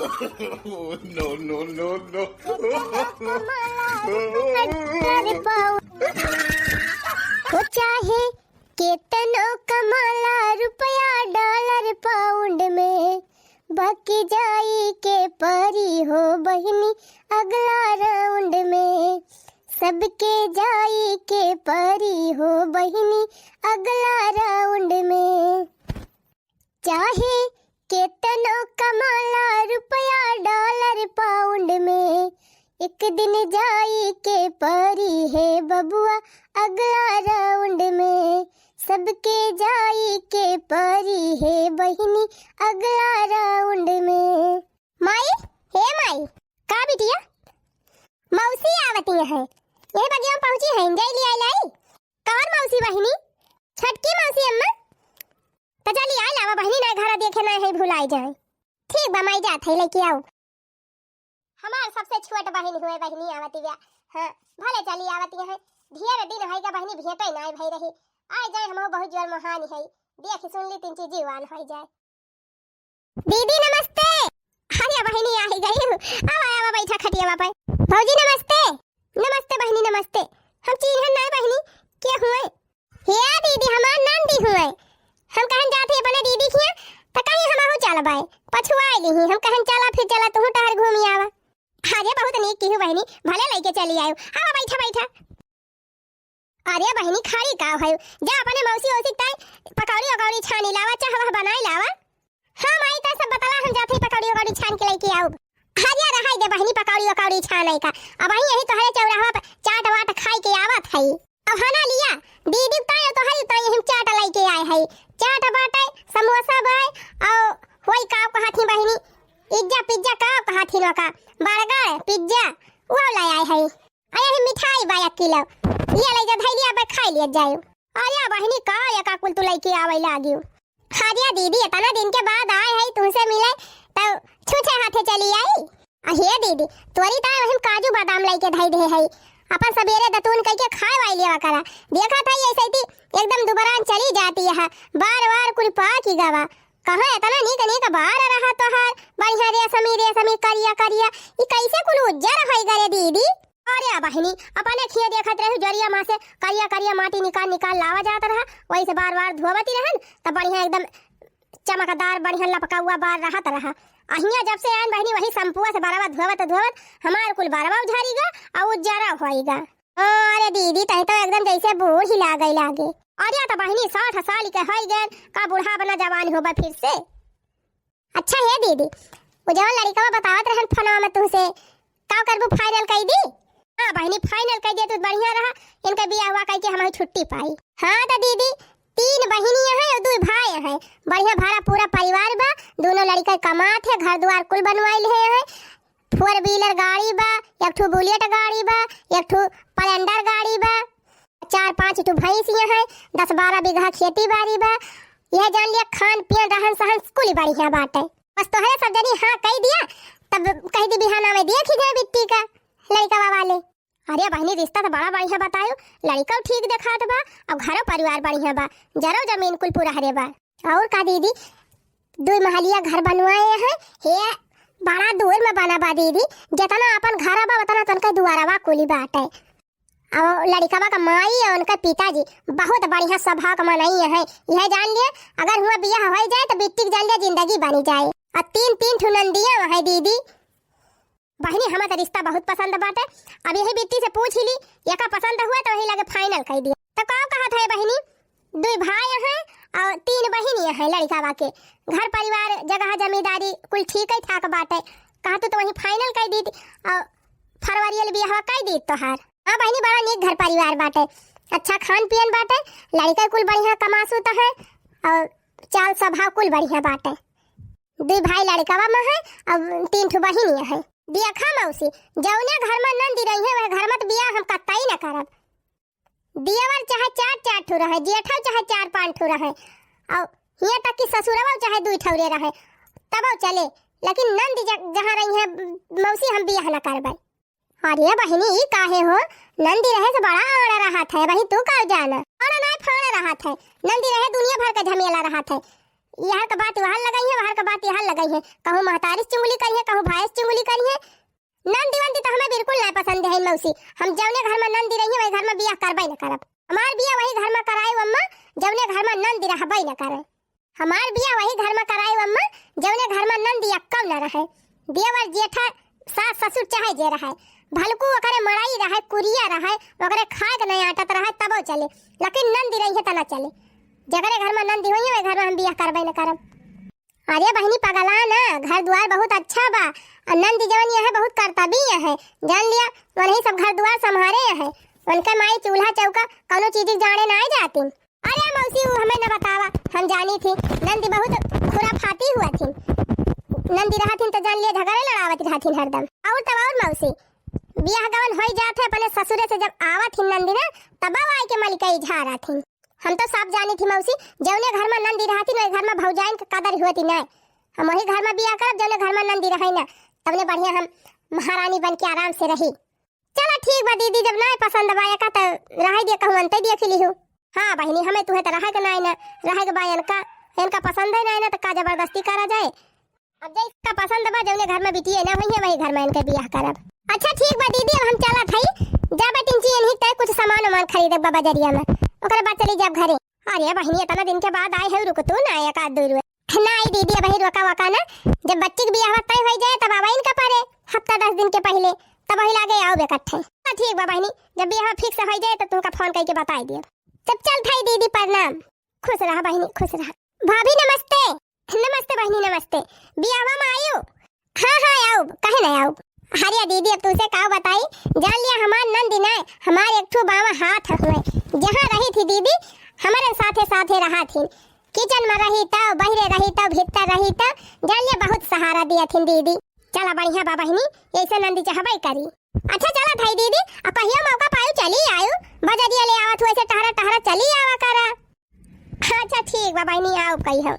No, no, no, no. हो चाहे केतनो कमाला रुपया डॉलर पाउंड में, बाकी जाई के परी हो बहिनी अगला राउंड में। सबके जाई के परी हो बहिनी अगला राउंड में। चाहे केतनो कमाला रुपया डॉलर पाउंड में, एक दिन जाई के परी है बबुआ अगला राउंड में। सबके जाई के परी है बहिनी अगला राउंड में। माई, हे माई, का बिटिया मौसी आवती है, यही बगिया पहुंची है, जय लिया लाई। कौन मौसी बहिनी? छटकी मौसी अम्मा। तो चली आ लावा बहिनी, ना घर देखे ना है भुलाई जाए। ठीक बा माई, जात है लेके आओ। हमार सबसे छोट बहन हुए बहिनी आवती है। हां भले चली आवती है, ढेर दिन है का बहिनी भेटै नहीं भई रही। आय जाए हमो बहुत जोर महान है, देख सुन ली तीन चीज जीवान हो जाए। दीदी नमस्ते। अरे बहिनी आ गई, आवा बैठा खटिया पे। भौजी नमस्ते। नमस्ते बहिनी नमस्ते। हम चिन्हन नहीं बहिनी, के हुए? हे दीदी हमार नंदी हुए। हम कहन जाते अपने दीदी किया त कहीं हम हो चल बाय पछुआई ली। हम कहन चला फिर चला तू टहर घूमी आवा। अरे बहुत नीक की हूँ बहिनी, भले लेके चली आयो। आवा बैठा बैठा। अरे बहिनी खाली का है, जा अपने मौसी ओसी ताई पकौड़ी अकौड़ी छानी लावा, चाह बनाई लावा। हां माई त सब बतला, हम जाते पकौड़ी अकौड़ी छान के लेके आऊ। हरिया रहाई दे बहिनी पकौड़ी अकौड़ी छानै का। अब यही तो हरे चौराहा पे चाट वाट खाई के आवत है। अब हना लिया दीदी ताई तो हरी ताई हम चाट लेके आए है। चाट बाटे समोसा बाय और होई का कहाथी बहिनी इज्जा पिज्जा का कहाथी लो का बर्गर पिज्जा वो ले आए है। आया मिठाई बा 1 किलो ये ले जा धैलिया पे खाई लिया जाए। अरे बहिनी का या का कुल तू लेके आवे लागियो। हादिया दीदी इतना दिन के बाद आए है, तुमसे मिले तो छूछे हाथे चली आई। हे दीदी तोरी ताई हम काजू बादाम लेके धई दे है, अपन सवेरे दतून कह के खाए वाई लेवा करा। देखा था ऐसे ही एकदम दुबरान चली जाती है, बार-बार कुल पा की गवा। कहां इतना नीक नीक बार रहा तो हर बढ़िया रे समी करिया करिया ई कैसे कुल उज्जर होई गरे दीदी। अरे बहिनी अपने खिए देखत रहे जरिया मां से करिया करिया माटी निकाल निकाल लावा जात रहा, वही से बार-बार धोवती रहन त बढ़िया एकदम चमकदार बढ़िया लपका हुआ बार रहत रहा। अहिया जब से आन बहिनी वही संपुआ से बारवा धोवत हमार कुल बारवा उझारीगा और उज्जरा होईगा। अरे दीदी तही तो एकदम जैसे बूढ़ ही लागे। अरे तो बहिनी 60 साल के होई गए, का बूढ़ा बना जवान होबा फिर से। अच्छा है दीदी वो जवान लड़का बतावत रहन फनवा में तुमसे का करबू फाइनल कई दी? हां बहिनी फाइनल कई दे तो बढ़िया रहा, इनका बियाह हुआ कई के हम छुट्टी पाई। हां तो दीदी 3 बहिनियां हैं और 2 भाई हैं, बढ़िया भाड़ा पूरा परिवार बा। दोनों लड़का कमात है, घर द्वार कुल बनवाइल है। 4 व्हीलर गाड़ी बा, एक ठो बुलेट गाड़ी बा, एक ठो स्प्लेंडर गाड़ी बा, 4-5 ठो भैंसियां हैं, 10-12 बीघा खेती बाड़ी बा। यह जान लिया खान पियन रहन सहन कुल बढ़िया बात है। बस तो है सब जनी हां कह दिया तब कह दी बिहाना में देख ही जाए बिट्टी का लड़का वाले। अरे बहनी रिश्ता तो बड़ा बढ़िया बतायो, लड़का ठीक देखात बा और घर परिवार बढ़िया बा, जरो जमीन कुल पूरा हरे बा। और का दीदी 2 महलिया घर बनवाए हैं, हे बड़ा दूर में बना बा दीदी, जितना अपन घर बा उतना तनका दुआरवा कुली बाटे। और लड़का का माई और उनका पिताजी बहुत बढ़िया स्वभाव का मनई है। यह जान लिए अगर हुआ बियाह हो जाए तो बिट्टी जान लिया जिंदगी बनी जाए। और 3 ठो नंदियां है दीदी। बहनी हमें तो रिश्ता बहुत पसंद बाटे, अब यही बिट्टी से पूछ ली ये का पसंद हुआ तो वही लगे फाइनल कर दिया। तो कहाँ कहा था बहनी 2 भाई हैं और 3 बहनियां हैं लड़का वाके, घर परिवार जगह जमींदारी कुल ठीक है ठाक बाटे। कहा तो वही फाइनल कर दी थी और फरवरी में बियाह कर दी तोहार। हां बहनी बड़ा नीक घर परिवार बाटे, अच्छा खान पियन बाटे, लड़का कुल बढ़िया कमासू तो है और चाल स्वभाव कुल बढ़िया बाटे। 2 भाई लड़कावा में है और 3 ठो बहनियां हैं। देखा मौसी जौने घर में नंदी रही है वह घर में तो बियाह हम कतई न करब। दियावर चाहे 4 ठो रहे, जेठा चाहे 4-5 ठो रहे और यहाँ तक कि ससुरवा चाहे 2 ठौरे रहे तब चले, लेकिन नंदी जहाँ रही है मौसी हम बियाह न करबै। अरे बहनी ई काहे हो, नंदी रहे से बड़ा आड़ा रहा था, वही तू का जाना और नहीं फाड़ रहा था। नंदी रहे दुनिया भर का झमेला रहा था, यहाँ का बात वहाँ लगाई है, वहाँ का बात यहाँ लगाई है, कहूँ महतारी चुंगली करी है, कहूँ भाई चुंगली करी है। नंदी वंदी तो हमें बिल्कुल नहीं पसंद है मौसी। हम जौने घर में नंदी रही वही घर में बियाह करबई न करब। हमार बियाह वही घर में कराई अम्मा जौने घर में नंदी रहबई न करे। हमार बियाह वही घर में कराई अम्मा जौने घर में नंदी कम न रहे। देवर जेठा सास ससुर चाहे जे रहे, भलकू ओकरे मड़ाई रहे, कुरिया रहे, ओकरे खाए के नहीं आटत रहे तबो चले, लेकिन नंदी रही है तना चले। जगरे घर में नंदी होई है वही घर में हम बियाह करबई न करब। अरे बहनी पगला ना, घर द्वार बहुत अच्छा बा, नंदी जवन है बहुत कर्तव्य है, जान लिया वही सब घर द्वार संभारे है। उनके माई चूल्हा चौका कौनो चीज जाने ना जाती। अरे मौसी हमें न बतावा, हम जानी थी नंदी बहुत खुराफाती हुआ थी। नंदी रहथिन तो जान लिया झगड़े लड़ावत रहथिन हरदम। और तब और मौसी बियाह गवन हो जात है अपने ससुरे से जब आवत थी नंदी ना तब आई के मलिकई झारा थी। हम तो सब जानी थी मौसी जौने घर में नंदी रहती वही घर में भौजाइन के कदर होती ना। हम वही घर में बियाह करब जौने घर में नंदी रही ना, तबने बढ़िया हम महारानी बन के आराम से रही। चलो ठीक बा दीदी, जब नहीं पसंद बाया का तो रह दिया कहूँ अंत दिया खिली हूँ। हाँ बहनी हमें तुहे तो रहे के नहीं ना, रहे के बायन का इनका पसंद है ना तो का जबरदस्ती करा जाए। अब जैसा पसंद बा जौने घर में बिटिए ना वही वही घर में इनके बियाह करब। अच्छा ठीक बा दीदी, अब हम चला थई जा बेटिन ची इन्हीं तय कुछ सामान वामान खरीदे बाबा जरिया में, ओकरे बाद चली जब घरे। अरे बहनी इतना दिन के बाद आए है, रुक तू ना एक आध दूर नहीं दीदी अब रोका वका ना, जब बच्चे के बियाह तय हो जाए तब आवा इनका पारे हफ्ता 10 दिन के पहले तब वही लागे आओ बेकट्ठे। ठीक बा बहनी, जब बियाह फिक्स हो जाए तो तुमका फोन करके बता दियो। तब चल थाई दीदी प्रणाम। खुश रहा बहनी खुश रहा। भाभी नमस्ते। नमस्ते बहनी नमस्ते, बियाह में आयो? हाँ हाँ आओ, कहे नहीं आओ। हरिया दीदी अब तुझसे का बताई, जान लिया हमार नंदी ना हमारे एक ठो बावा हाथ हुए, जहाँ रही थी दीदी हमारे साथे साथे रहा थी, किचन में रही तो बहरे रही तो भीतर रही तो जान लिया बहुत सहारा दिया थी दीदी। चला बढ़िया बा बहनी, ऐसे नंदी चाहबई करी। अच्छा चला थाई दीदी, अब कहियो मौका पायो चली आयो, बजरिया ले आवत हुए से टहरा टहरा चली आवा करा। अच्छा ठीक बा बहनी आओ कहियो।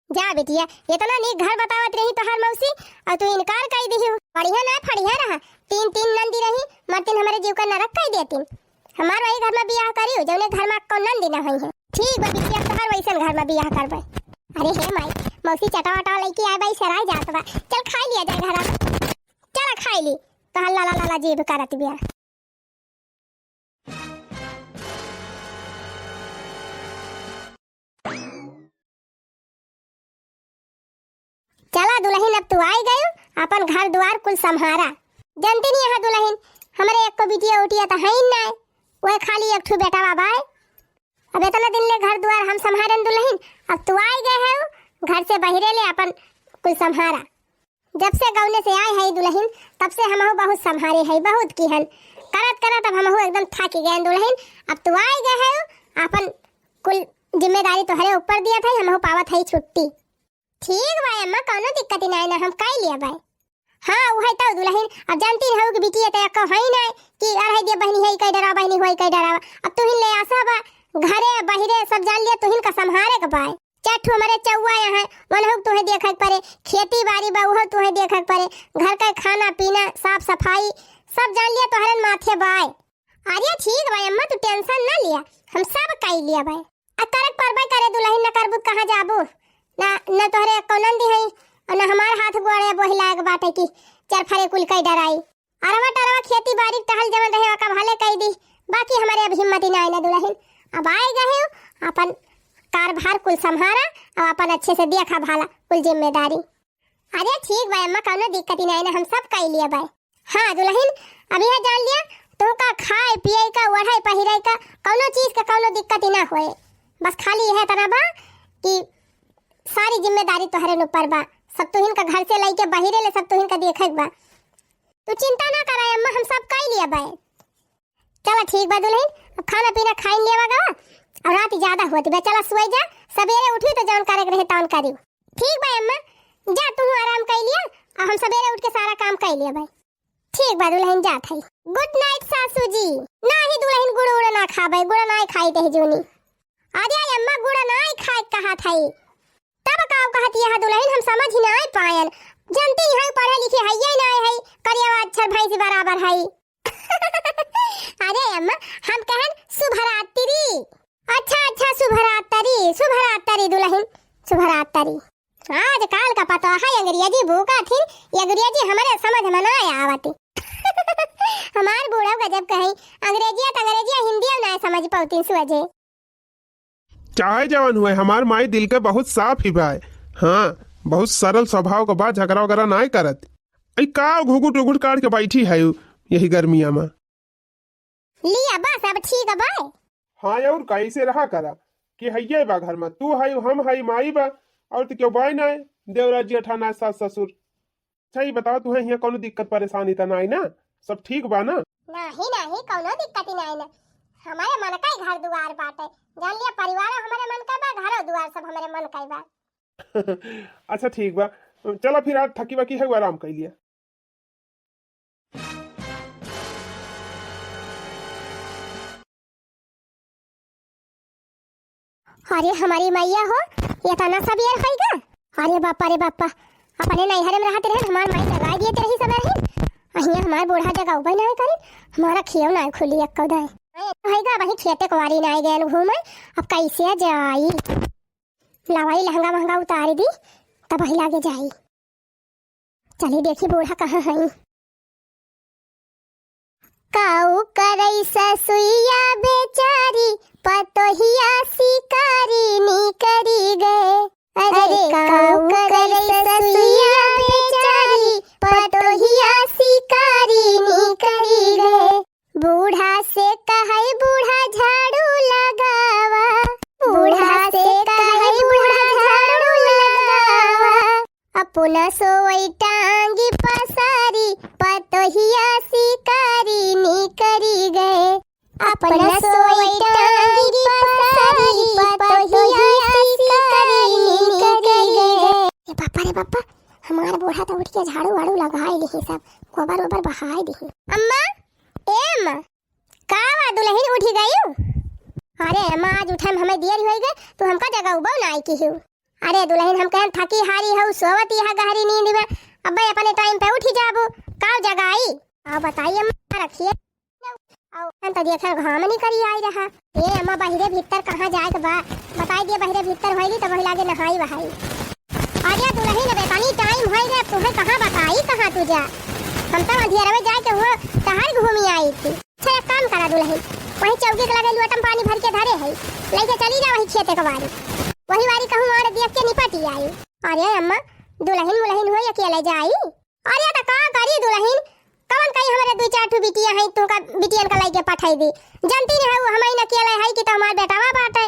जा बेटिया इतना नीक घर बतावत रही तो हर मौसी और तू इनकार कर दी। बढ़िया ना फड़िया रहा, 3 नंदी रही मर्तिन हमारे जीव का नरक कर देती। हमार वही घर में बियाह करी जौने घर में कौन नंदी ना हुई है। ठीक बा बिटिया तोहर वैसन घर में बियाह करबे। अरे हे माई मौसी चटा वटा लेके आए भाई सराय जात बा, चल खा लिया जाए घरा। चला खाई ली तो हल्ला ला ला जीभ करत बिया। चला दुल्हन अब तू आई गयो, अपन घर द्वार कुल संभारा। जानती नहीं है दुल्हन हमारे एक को बिटिया उटिया तो है ही ना, वह खाली एक ठो बेटा बाबा है। अब इतना दिन ले घर द्वार हम संभारन दुल्हन, अब तू आई गए है घर से बहिरे ले अपन कुल संभारा। जब से गाँव से आए है दुल्हन तब से हम बहुत संभारे है, बहुत की हन करत करत अब हम एकदम थक गए दुल्हन। अब तू आई गए है अपन कुल जिम्मेदारी तोहरे ऊपर दिया था, हम पावत है छुट्टी। ठीक भाई अम्मा कौनो दिक्कत ही नहीं ना, हम कर लिया भाई। हाँ वही तो दुल्हन अब जानती हो कि बिटिया तो एक है नहीं कि अरे दिया बहनी है कई डरा बहनी होई कई डरावा। अब तुहिन ले आसा बा घरे बहिरे सब जान लिया तुहिन का संभारे के बाय। चट हमारे चौवा है मन हो तुहे देखक पड़े, खेती बाड़ी बा वो तुहे देखक पड़े, घर का खाना पीना साफ सफाई सब जान लिया तोहरन माथे बाय। अरे ठीक भाई अम्मा तू टेंशन ना लिया, हम सब कर लिया भाई। अब करक परबे करे दुल्हन न करबू कहां जाबू ना न तोहरे कोनंदी है और न हमार हाथ गोड़े बहिला के बाटे की चार फरे कुल कई डराई। अरवा टरवा खेती बाड़ी टहल जमन रहे का भाले कई दी, बाकी हमारे अब हिम्मत ही नहीं ना दुल्हन। अब आए गए अपन कारभार कुल संभारा और अपन अच्छे से देखा भाला कुल जिम्मेदारी। अरे ठीक भाई अम्मा कौनो दिक्कत ही नहीं ना, हम सब कर लिया भाई। हाँ दुल्हन अभी है जान लिया तो का खाए पिए का ओढ़ाई पहिराई का कौनो चीज का कौनो दिक्कत ही ना होए, बस खाली यह तरह बा कि सारी जिम्मेदारी तोहरे ऊपर बा, सब तुहिन का घर से लेके बहिरे ले सब तुहिन का देखक बा। तू चिंता ना कराए अम्मा हम सब कर लिया भाई। चलो ठीक बा दुल्हन, अब खाना पीना खाई लिया गा और रात ज्यादा होती बा, चला सोई जा, सवेरे उठी तो जौन करे रहे तौन करी। ठीक बा अम्मा जा तू आराम कर लिया और हम सवेरे उठ के सारा काम कर लिया भाई। ठीक बा दुल्हन जा थई। गुड नाइट सासू जी। ना ही दुल्हन गुड़ उड़ ना खाबे, गुड़ ना खाई ते जोनी। अरे अम्मा गुड़ ना खाए कहा थई तब काव कहती है दुल्हन हम समझ ही ना पायन, जानती है पढ़े लिखे है ये ना है करिया अक्षर भाई से बराबर है। अरे अम्मा हम कहन शुभ रात्रि। अच्छा अच्छा, शुभ रात्रि दुल्हन, शुभ रात्रि। आज काल का पता है अंग्रेजी भूखा थी, ये अंग्रेजी हमारे समझ में ना आवती। हमार बूढ़ा गजब कहीं अंग्रेजिया हिंदी ना समझ पाती सुअजे। चाहे जवान हुए हमार माई दिल के बहुत साफ ही बा। हाँ, बहुत सरल स्वभाव के बाद झगड़ा वगैरह ना करत। आई का घुघुट उघुट काट के बैठी है यही गर्मिया में। लिया बस अब ठीक है भाई। हाँ और कैसे रहा करा कि हइये बा घर में, तू है हम है माई बा और तो क्यों बाई ना है देवराज जेठाना सास ससुर। सही बताओ तुम्हें यहाँ कोनो दिक्कत परेशानी तो नहीं ना, सब ठीक बा ना? नहीं नहीं कोनो दिक्कत नहीं ना, हमारे मन का घर दुआर बाटे, जान लिया परिवार हमारे मन का बा, घर दुआर सब हमारे मन का बा। अच्छा ठीक बा, चलो फिर आज थकी बकी है आराम कर लिया। अरे हमारी मैया हो, ये तना सब यार होइगा। अरे बापा अपने नैहरे में रहते रहे, हमार माई जगाई दिए रही सब रही। अहिया हमार बूढ़ा जगह उबे ना करे, हमारा खियो ना खुली एक कौदा होइगा। वही खेते कुवारी ना गए घूमे, अब कैसे जाई? लवाई लहंगा महंगा उतार दी तब वही लागे जाई। चली देखी बूढ़ा कहाँ है। काऊ करई ससुइया बेचारी, पतोहिया शिकारी नी करी गए। अरे काऊ करई ससुइया बेचारी, पतोहिया शिकारी नी करी गए। बूढ़ा से कहे बूढ़ा झाड़ू लगावा, बूढ़ा से कहे बूढ़ा झाड़ू लगावा। अपना सोई टांगी पसारी, पतोहिया शिकारी नी करी गए। अपना सोई टांगी पसारी, पतोहिया शिकारी नी करी गए। रे बापा हमारा बूढ़ा तो उठ के झाड़ू वाड़ू लगाई दी, सब गोबर ओबर बहाई दी। अम्मा ए अम्मा का वा दुल्हन उठी गई? अरे अम्मा आज उठे में हमें देर हो गई, तो हमका जगह उबो ना आई की हूँ। अरे दुल्हन हम कहन थकी हारी हूँ, सोवती है गहरी नींद में, अब अपने टाइम पे उठी जाबो। का जगह आई आ बताइए अम्मा, रखिए हम तो देखे घाम नहीं करी आई रहा। ए अम्मा बहिरे भीतर कहाँ जाए के बा बताई दिए, बहिरे भीतर होइली तो वही लागे नहाई बहाई। अरे दुल्हन बेतानी टाइम हो गया, तुम्हें कहाँ बताई कहाँ तू जा? हम तो अंधेरे में जाके हुआ तहार घूमी आई थी। अच्छा एक काम करा दुल्हन, वही चौकी के लगे लुआटम पानी भर के धरे है, लेके चली जा वही खेते के वारी, वही वारी कहूँ और देख के निपटी आई। अरे अम्मा दुल्हन मुलहन हो अकेले जाई? अरे तो का करी दुल्हन, कौन कही हमारे दो चार ठो बिटिया है, तुमका बिटियन का लाइके पठाई दी। जानती नहीं हूँ हमारी अकेले है कि तो हमार बेटावा बाटे।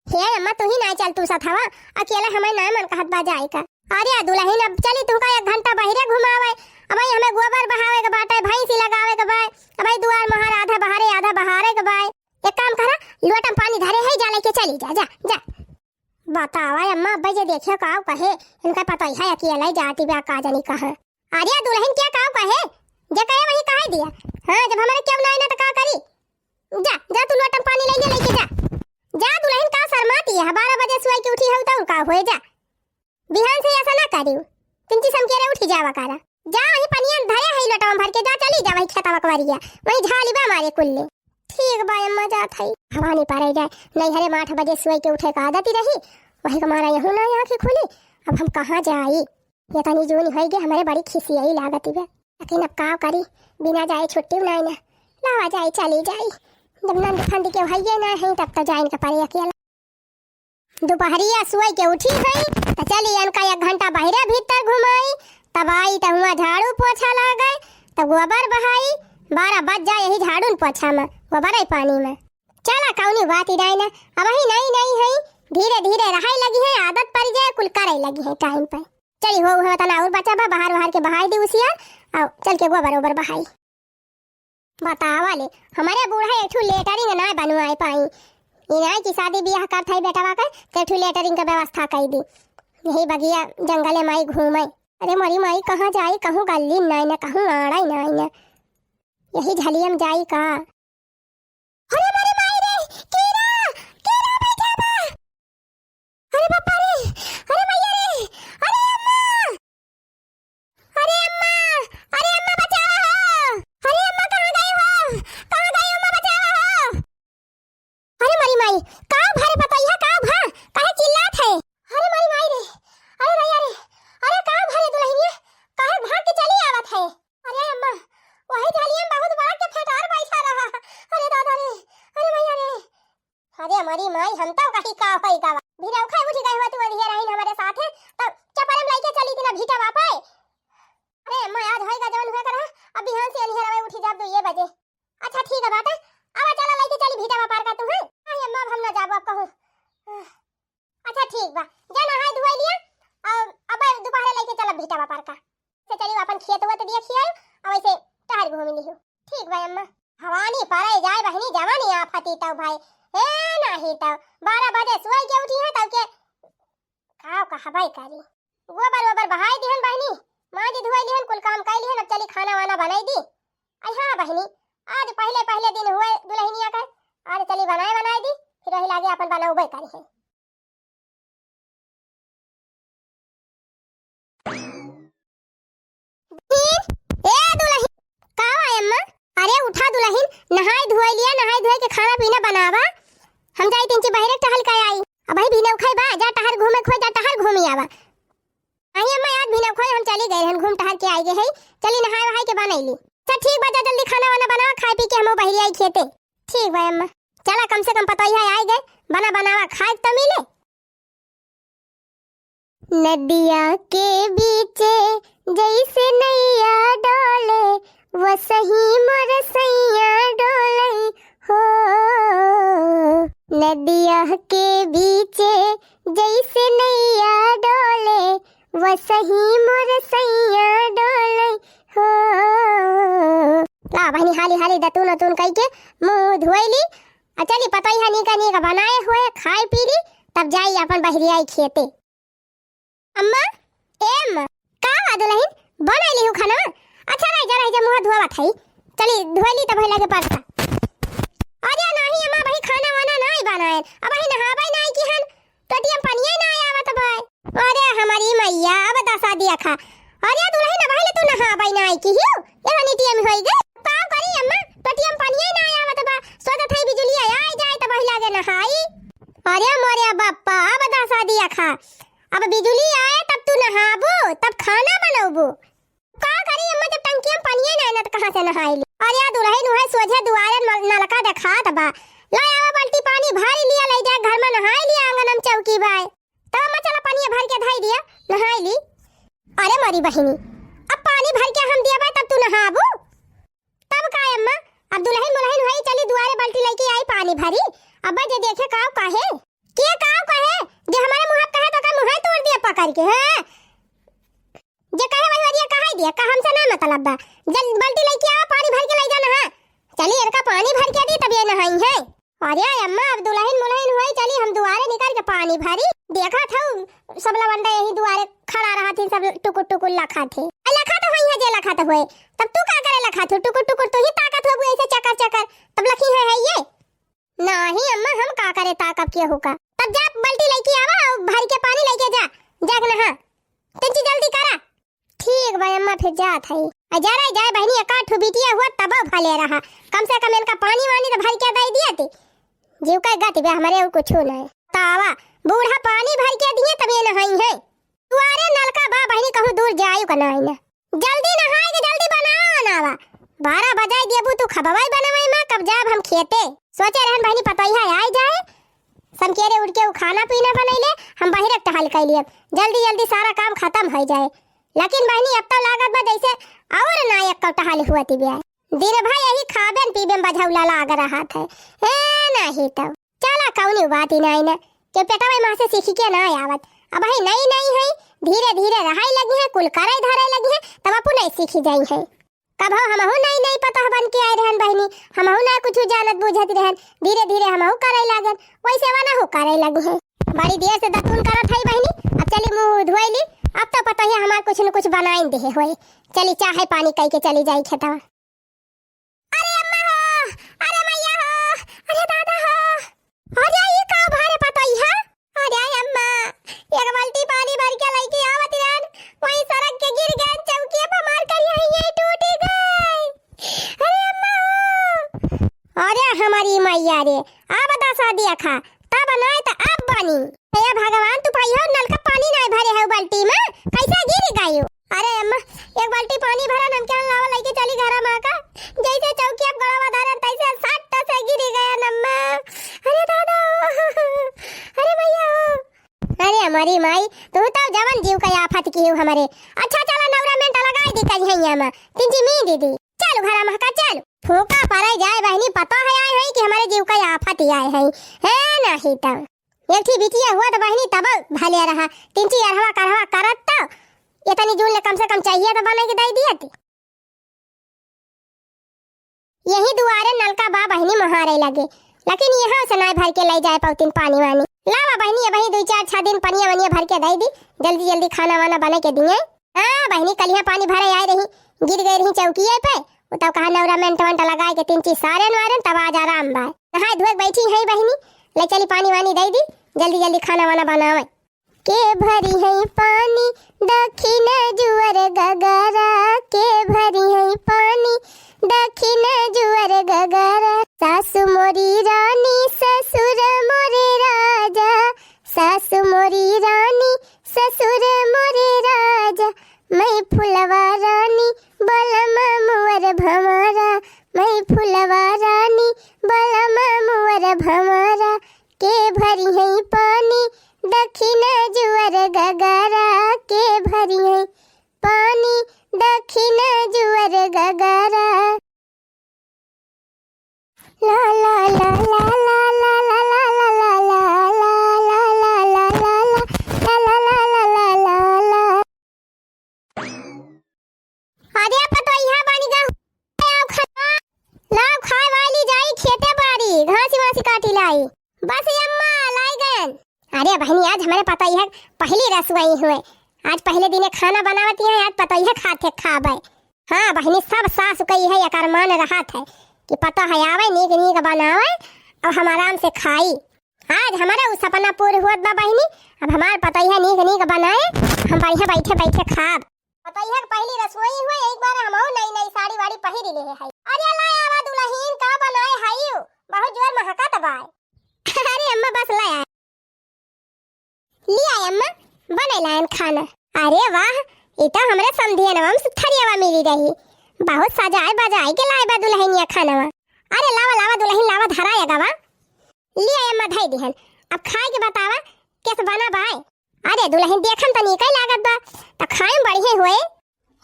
हे अम्मा तू ही ना चल, तू साथ हवा अकेला हमारे ना मन कहत बा जाए का। अरे दुल्हन अब चली तुमका 1 घंटा बहिरे घुमावे, अब हमें गोबर बहावे के बाटे, भैंसी लगावे के बाय, अब दुआर महार आधा बहारे आधा बहारे के बाय। एक काम करा लोटम पानी धरे है जा लेके चली जा जा जा। बतावा अम्मा अब जे देखियो काव कहे, इनका पता है अकेला जाती बा का जानी कहां। अरे दुल्हन क्या काव कहे, जे कहे वही कह दिया। हां जब हमारे क्यों ना आना तो का करी? जा जा तू लोटम पानी लेके जा जा। दुल्हन का शर्माती है, 12 बजे सोई के उठी हो तो का होए जा। बिहान से ऐसा ना करियो, तिनची समकेरे उठी जावा करा। जा वही पनियन धरे है लोटम भर के जा, चली जा वही खेतवा कवरिया, वही झाली बा मारे कुल्ले। ठीक बा अम्मा जा थई हवा नहीं पारे जाए, नहीं हरे 8 बजे सोई के उठे का आदत ही रही, वही हमारा यहू ना आंखें खुली। अब हम कहां जाई? ये तनी जून होई गे, हमारे बड़ी खिसी आई लागत बे, लेकिन अब का करी, बिना जाए छुट्टी नहीं ना लावा जाए चली जाई। जब नंद फंद के भइए ना है तब तो जाइन के पारे अकेला। दोपहरिया सोई के उठी है तो चली अनका 1 घंटा बहरे भीतर घुमाई, तब आई तो हुआ झाड़ू पोछा लगे, तब गोबर बहाई। 12 बज जाए यही झाड़ू पोछा में गोबर है पानी में। चला कौनी बात ही नहीं ना, अब ही नहीं है, धीरे धीरे रहाई लगी है, आदत पड़ जाए कुल करे लगी है टाइम पर। चली हो तना और बचा बा बाहर के बहाई दी उसिया, आओ चल के गोबर ओबर बहाई। बतावा ले हमारे बूढ़ा एक ठू लेटरिंग ना बनवाई पाई, इनाई की शादी ब्याह कर थई बेटा वाकर ते ठू लेटरिंग का व्यवस्था कर दी। यही बगिया जंगले माई घूमे। अरे मरी माई कहाँ जाई, कहूँ गली नहीं ना कहूँ आड़ा ही नहीं ना, यही झलियम जाई का। अरे मरी माई रे कीड़ा कीड़ा बैठा बा, अरे बापा रे, अरे मैया रे, अरे अम्मा, अरे अम्मा, अरे अम्मा बचाओ हो, अरे अम्मा कहाँ गई हो, कहाँ गई अम्मा बचाओ हो। अरे मरी माई मोरी माई हम तो कहीं का होई का बिना उखाई उठी गई हुआ तू अधिया रही हमारे साथ है तो चपरम लेके चली थी ना भीटा बापा। अरे मैं आज होएगा जवन हुआ करा अब बिहान से अंधेरा में उठी जब 2 बजे। अच्छा ठीक है बात है अब चला लेके चली भीटा बापा का तू है। आई अम्मा हम ना जाबो कहूं। अच्छा ठीक बा जा नहाय धोई लिया अब दोपहर लेके चला भीटा बापा का से चली अपन खेत हुआ तो दिया खियायो अब ऐसे टहर घूम लियो। ठीक भाई अम्मा हवानी परे जाए बहनी जवानी आफती तब भाई ए नहीं तब 12 बजे सोई के उठी है तब के खाओ का हवाई करी गोबर बहाई दिहन बहनी मां जी धोई लिहन कुल काम कर लिहन अब चली खाना वाना बनाई दी। हां बहनी आज पहले दिन हुए दुल्हनिया का आज चली बनाई दी फिर वही लागे अपन बनाऊबे करी है। ए दुल्हन का आय अम्मा अरे उठा दुल्हन नहाई धोई के खाना पीना बनावा हम जाई तीन बहरे टहल के आई अब भाई बिना खाई बा जा टहर घूमे खो जा टहर घूमी आवा। आई अम्मा आज बिना खाई हम चली गए हम घूम टहर के आई गए है चली नहाय वहाय के बनैली। अच्छा ठीक बा जा जल्दी खाना वाना बना खाए पी के हम बहरी आई खेते। ठीक बा अम्मा चला कम से कम पता ही आई गए बनावा खाए तो मिले। नदिया के बीचे जैसे नैया डोले वो सही मोर सैया डोले हो। नदिया के बीचे जैसे नैया डोले वो सही मोर सैया डोले हो। ला बहनी हाली दतून कह के मुंह धोइली चली पता ही नहीं का बनाए हुए खाए पी ली तब जाई अपन बहरी आई खेते। अम्मा एम का दुल्हन बनैली हूं खाना अच्छा रह जा मुंह धोवा थाई चली धोइली तब लगे पड़ता। अरे नहीं अम्मा भाई खाना वाना नहीं बनाए अब भाई नहाबै नहीं की हन टटियम पानी नहीं आवत भाई। अरे हमारी मैया अब दसा दिया खा अरे दुल्हन भाई तू नहाबै नहीं की हियो ये नीटियम होई गए पाव करी अम्मा टटियम पानी नहीं आवत बा सोचत है बिजली आई जाए तब लागे नहाई। अरे मोरे बाप्पा अब दसा दिया खा अब बिजली आए तब तू नहाबो तब खाना बनाबो का करी अम्मा जब टंकी में पानी नहीं ना तो कहां से नहाइली। अरे दुल्हन है सोझे दुआरे नलका दिखात बा ले आवा बाल्टी पानी भर लिया ले जा घर में नहाई लिया आंगन में चौकी बाय तब अम्मा चला पानी भर के धाई दिया नहाई ली। अरे मारी बहिनी अब पानी भर के हम दिया बा तब तू नहाबो तब का अम्मा अब दुल्हन है चली दुआरे बाल्टी लेके आई पानी भरी अब जे देखे काव काहे के काव काहे जे हमारे मुंह कहे तो का मुंह तोड़ दिया पकड़ के है जे कहे वही वरिया कहे दिया का हमसे ना मतलब बा जल बाल्टी लेके आ पानी भर के ले जाना है चली इनका पानी भर के दी तब ये नहाई है। अरे अम्मा अब दुल्हन हुई चली हम दुआरे निकाल के पानी भरी देखा था सब लवंडा यही दुआरे खड़ा रहा थी सब टुकुर लखा थे लखा तो वही है जे लखा तो हुए तब तू का करे लखा थे टुकुर तो ही ताकत हो ऐसे चकर तब लखी है ये नहीं अम्मा हम का करे ताकत के होगा तब जा बाल्टी लेके आवा भर के पानी लेके जाग नहा तिंची जल्दी करा। ठीक भाई अम्मा फिर जा थई जा बहनी एकाठ बिटिया हुआ तब भले रहा कम से कम इनका पानी वानी तो भर के दे दिया थी जीव का गति बे हमारे कुछ नहीं तावा बूढ़ा पानी भर के दिए तब ये नहाई है दुआरे नलका बा बहनी कहूं दूर जायू का नहीं ना जल्दी नहाए के जल्दी बनाओ नावा 12 बजाई देबू तू खबवाई बनावे में कब जाब हम खेते सोचे रहन बहनी पता ही आई जाए समकेरे उठ के खाना पीना बनैले हम बाहर टहल कर लिए जल्दी सारा काम खत्म हो जाए लेकिन बहनी अब तो लागत बा जैसे और ना एक टहल हुआ थी ब्याह दिन भाई यही खाबेन पीबेन बझौला लाग रहा था ए नहीं तो चला कौनी बात ही नहीं ना के पेटवा मां से सीखी के ना आवत अब भाई नहीं है धीरे रहाई लगी है कुल कराई धराई लगी है तब अपन नहीं सीखी जाई है कब हमहु नहीं पता बन के आए रहन बहनी हमहु ना कुछ जानत बुझत रहन धीरे हमहु करे लागन वैसे वाला हो करे लगी है बड़ी देर से दतून करत है बहनी अब चली मुंह धोइली अब तो पता है हमार कुछ न कुछ बनाई दे होई चली चाहे पानी कई के चली जाई खेतवा। अरे अम्मा हो अरे मैया हो अरे दादा हो अरे ये का भारे पता ही है अरे अम्मा एक बाल्टी पानी भर के लेके आवत रहन वही सड़क के गिर गए चौकी पे मार कर ये टूट गई। अरे अम्मा अरे हमारी मैया रे अब दसा दिया खा तब बनाए तो अब बनी हे भगवान तू पाई हो नल का पानी नहीं भरे है बाल्टी में कैसे गिर गई। अरे अम्मा एक बाल्टी पानी भरा नम के लावा लेके चली घर मां का जैसे चौकी अब गड़वा धरन तैसे सट से गिर गया नम्मा। अरे दादा हमारी माई तू तो जवन जीव का आफत की हो हमारे। अच्छा चला नवरा मेंट लगाई दी कहिया में तिंजी मी दीदी चल घरा में का चल फूका परे जाए बहनी पता है आए है कि हमारे जीव का आफत ही आए है नहीं तब एक थी बिटिया हुआ तो बहनी तब भले रहा तिंची अरहवा करहवा करत तो इतनी जून ले कम से कम चाहिए तो बना के दे दिया थी। यही दुआरे नलका बा बहनी महारे लगे लेकिन यहाँ से नाय भर के ले जाए पौतिन पानी वानी लावा बहनी वही 2-4 दिन पनिया वनिया भर के दे दी जल्दी जल्दी खाना वाना बना के दिए। हाँ बहनी कल यहाँ पानी भरे आए रही गिर गई रही चौकिए पे तब कहा नवरा मेंट वंट लगाए के 3 चीज सारे नवारे तब आज आराम बा नहाए धोए बैठी है बहनी ले चली पानी वानी दे दी जल्दी जल्दी खाना वाना बनावे के भरी है पानी दक्षिण जुअर गगरा के भरी है पानी दक्षिण जुअर गगरा सासु मोरी रानी ससुर मोरे राजा सासु मोरी रानी ससुर मोरे राजा मैं फुलवा रानी बलम मुअर भमरा मैं फुलवा रानी बलम मुअर भमरा के भरी है पानी दक्षिण जुअर गगरा के भरी है पानी दक्षिण जुअर गगरा ला ला ला ला ला ला ला ला ला ला ला ला ला ला ला ला ला ला ला अरे पतो यहाँ बानी गा लाओ खाए वाली जाई खेते बाड़ी घास वासी काटी लाई बस अम्मा लाई गए। अरे बहनी आज हमारे पता ही है पहली रसोई हुए आज पहले दिन खाना बनावती है आज पता ही है खाते खाबे। हाँ बहनी सब सास कही है यकार मान रहा था कि पता है आवे नीक नीक बनावे और हम आराम से खाई। आज हमारा उस सपना पूरा हुआ बा बहनी अब हमार पता ही है नीक नीक बनाए हम बढ़िया बैठे बैठे खाब। पता ही है पहली रसोई हुए एक बार हम नई नई साड़ी वाड़ी पहरी ले है। अरे लाया आवा दुल्हन का बनाए हाइयो बहुत जोर महकत बा। अरे अम्मा बस लाया लिया अम्मा बने लायन खाना। अरे वाह ये तो हमरे समधिया नवम सुथरियावा मिली रही बहुत सजाए बजाए के लाए बा दुल्हनिया खानावा। अरे लावा लावा दुल्हन लावा धराया गवा लिया अम्मा धई दिहन अब खाए के बतावा कैसे बना बाय। अरे दुल्हन देखन त निकई लागत बा त खाए बढ़िया हुए।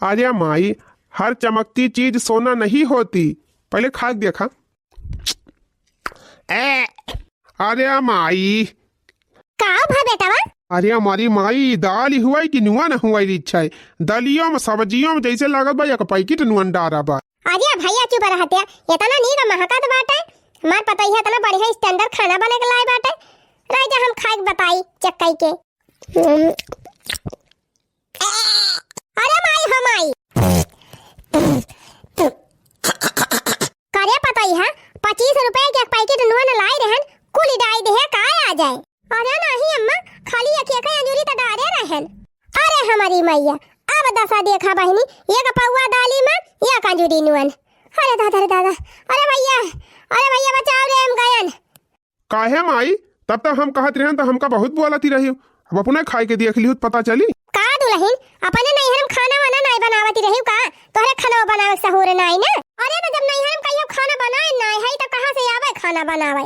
अरे माई हर चमकती चीज सोना नहीं होती पहले खा देखा। अरे माई का भा बेटावा अरे हमारी माई दाल हुआ कि नुआ न हुआ इच्छा है दलियों में सब्जियों में जैसे लागत बा एक पैकेट नुअन डारा बा। अरे भैया चुप रहते इतना नीक महकत बाटे हमार पता ही इतना बढ़िया स्टैंडर्ड खाना बने के लाए बाटे रह जा हम खाए बताई चक्कई के। अरे माई हमाई करे पता ही है 25 रुपए के एक पैकेट नुअन लाई रहन कुल डाई दे का आ जाए। अरे नहीं अम्मा खाली एक एक अंजूरी त डारे रहन। अरे हमारी मैया अब दसा देखा बहनी एक पौवा दाली में एक अंजूरी नुअन। अरे दादा अरे भैया बचाओ रे हम गयन। काहे माई तब तक हम कहत रहन त हमका बहुत बोलती रही अब अपने खाए के देख लियो पता चली का दुल्हन अपने नहीं हम खाना वाना नहीं बनावती रही का तोहरे खाना बनावे सहूर नहीं ना। अरे तो जब नहीं हम कहियो खाना बनाए नहीं है तो कहां से आवे खाना बनावे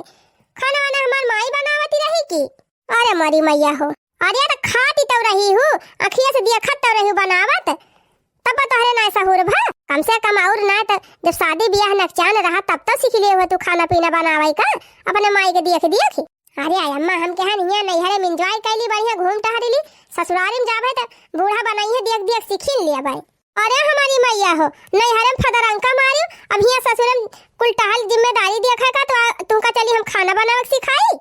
खाना वाना हमार माई बनावती रही की। अरे मरी मैया हो अरे तो खाती तो रही हूँ अखिया से देखत तो रही बनावत तब तोहरे ना सहूर भा कम से कम और ना तो जब शादी ब्याह नकचान रहा तब तो सीख लिए हो तू खाना पीना बनावे का अपने माई के देख। अरे अम्मा हम कहा नहीं नैहरे में एंजॉय कैली बढ़िया घूम टहरी ससुरारी में जाबे तो बूढ़ा बनाई देख सीखी लिया भाई। अरे हमारी मैया हो नैहरे में फदरंका मारियो अब यहाँ ससुर में कुल टहल जिम्मेदारी देखा का तो तुमका चली हम खाना बनावे सिखाई।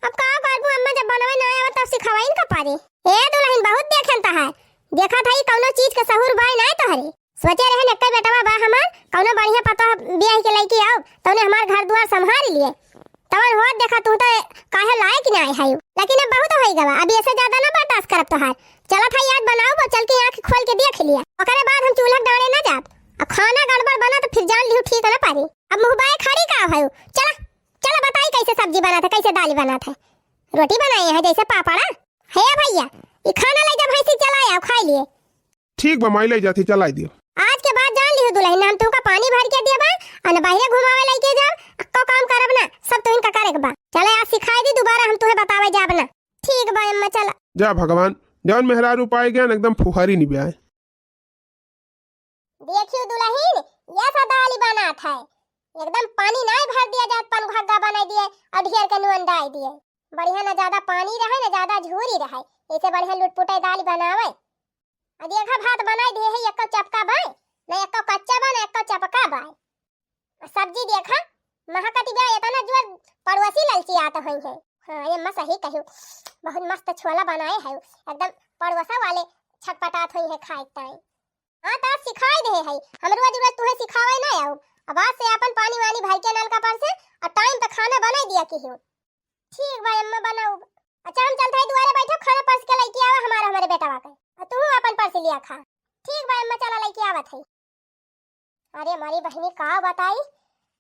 अब का करबू अम्मा जब बनावे ना आवे तब सिखावाइन का पारी। ए दुल्हन बहुत देखन ता है देखा था कौनो चीज के सहूर भाई ना तोहरे सोचे रहे नक्का बेटावा बा हमार कौनो बढ़िया पता ब्याह के लइकी आओ तौने हमार घर द्वार संभाल लिए तवन होत देखा तू तो काहे लायक नहीं है लेकिन अब बहुत होई गवा अब ऐसे ज्यादा ना बर्दाश्त करब तोहार। चला था याद बनाओ वो चल के आंख खोल के देख लिया ओकरे बाद हम चूल्हा डाले ना जाब अब खाना गड़बड़ बना तो फिर जान लियो ठीक ना पारी। अब मुहबाए खड़ी का है चला चला बताई कैसे सब्जी बना था कैसे दाल बना था रोटी बनाई है जैसे पापड़ा है भैया ये खाना ले जा भैंसी चलाया खा लिए। ठीक बा माई ले जाती चलाई दियो। आज के बाद जान लियो दुल्हन हम तुमका पानी भर के देबा और बाहर घुमावे लेके जा को काम करब ना सब तुम का करे के बा। चले आज सिखाई दी दोबारा हम तुम्हें बतावे जाब ना। ठीक बा अम्मा चला। जा भगवान, जौन मेहरारू पाए गया एकदम फुहरी नहीं ब्याह। देखियो दुल्हन, ये दाल बनात है, एकदम पानी नहीं भर दिया जात, पन घग्गा बना दिए और ढेर के नुन डाल दिए। बढ़िया ना ज्यादा पानी रहे ना ज्यादा झूरी रहे, ऐसे बढ़िया लुटपुटे दाल बनावे। और देखा भात बनाई दिए है, एक चपका बाय ना, एक कच्चा बा ना एक चपका बाय। सब्जी देखा महकती बा, इतना जोर पड़ोसी ललची आते हुई है। हाँ ये मैं सही कहूँ, बहुत मस्त छोला बनाए है, एकदम पड़ोसा वाले छटपटात हुई है खाए टाइम। हाँ तो सिखाई दे है, हम रोज रोज तुहे सिखावे ना आओ। अब आज से अपन पानी वानी भाई के नल का पर से और टाइम पे खाना बना दिया की हूँ। ठीक भाई अम्मा बनाऊ। अच्छा हम चलते हैं दुआरे बैठो, खाना परस के लेके आवा हमारे बेटा वाके, और तू अपन परस लिया खा। ठीक भाई अम्मा चला लेके आवत है। अरे हमारी बहनी का बताई,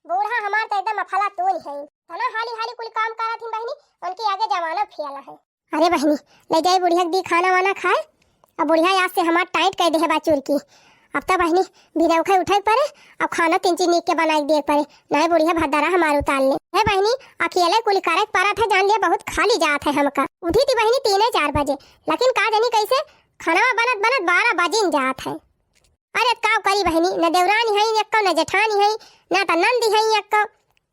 बूढ़ा हमार तो एकदम अफला तोल है, तना हाली हाली कुल काम करत थी बहनी, उनके आगे जमाना फेला है। अरे बहनी ले जाई बुढ़िया दी खाना वाना खाए, अब बुढ़िया आज से हमार टाइट कर दे है बाचूर की। अब तो बहनी बिना उठे उठे पड़े, अब खाना 3 नीक के बनाई दे पड़े, नहीं बुढ़िया भद्दारा हमारे उतार ले है। बहनी अकेले कुल करे पारा था, जान लिया बहुत खाली जात है हमका। उठी थी बहनी 3-4 बजे, लेकिन का जानी कैसे खाना बनत बनत 12 बजिन जात है। अरे का करी बहनी, न देवरानी है यक्को, न जेठानी है, न त नंदी है यक्को,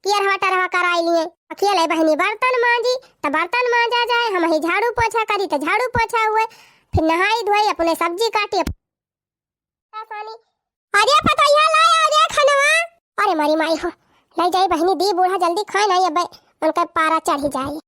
कियर टरवा कराई लिए। अकेले बहनी बर्तन मांजी तो बर्तन मांजा जाए, हम ही झाड़ू पोछा करी तो झाड़ू पोछा हुए, फिर नहाई धोई अपने सब्जी काटी। अरे पता यहाँ लाया अरे खनवा, अरे मारी माई हो ले जाई बहनी दी, बूढ़ा जल्दी खाए नहीं, अब उनका पारा चढ़ ही जाए।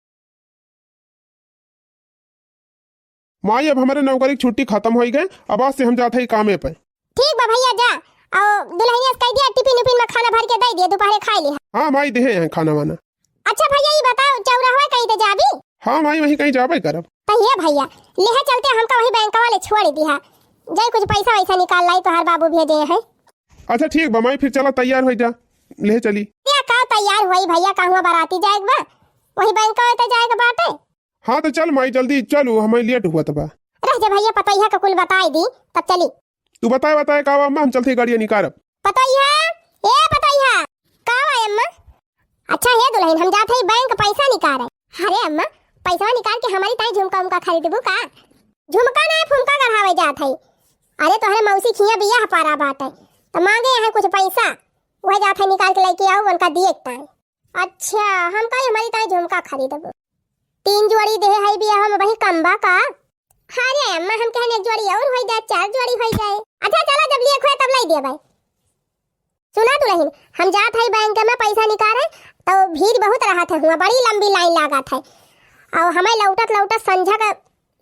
माई अब हमारे नौकरी की छुट्टी खत्म हो गए, अब आज से हम जाते हैं कामे पे। ठीक बा भैया जा, और दुल्हनिया से कह दिया टिफिन उफिन में खाना भर के दे दिए, दोपहर खाई ली। हाँ माई दे हैं खाना वाना। अच्छा भैया ये बताओ चौराहा कहीं तो जाबी? हाँ माई वहीं कहीं जाबे करब। तो ये भैया लेहे चलते, हमका वही बैंक वाले छोड़ दिया, जाई कुछ पैसा वैसा निकाल लाई तो हर बाबू भेजे है। अच्छा ठीक बा माई, फिर चला तैयार हो जा, ले चली। क्या का तैयार हुई भैया, कहूँ बाराती जाएगा बा, वही बैंक वाले तो जाएगा बाटे। हाँ तो चल माई जल्दी चलो, हमें लेट हुआ तबा। रह जा भैया पतैया का कुल बताई दी तब चली। तू बताए का अम्मा, हम चलते गाड़ियाँ निकारब। पतैया ए पतैया का है अम्मा? अच्छा ये दुल्हन हम जाते हैं बैंक पैसा निकाल रहे। अरे अम्मा पैसा निकाल के हमारी ताई झुमका उमका खरीदबू का? झुमका ना फुमका गढ़ावे जात है। अरे तोहरे मौसी खिया बिया पारा बात है, तो मांगे यहाँ कुछ पैसा, वह जात है निकाल के लेके आओ, उनका दिए ताई। अच्छा हम कहीं हमारी ताई झुमका खरीदबू, 3 जोड़ी दे है बिया, हम वही कम्बा का। अरे अम्मा हम कहने 1 जोड़ी और हो जाए, 4 जोड़ी हो जाए। अच्छा चला जब लिए खोए तब लाई दिया भाई। सुना दुल्हन हम जात है बैंक में पैसा निकाले, तो भीड़ बहुत रहा था, हुआ बड़ी लंबी लाइन लगा था, और हमें लौटत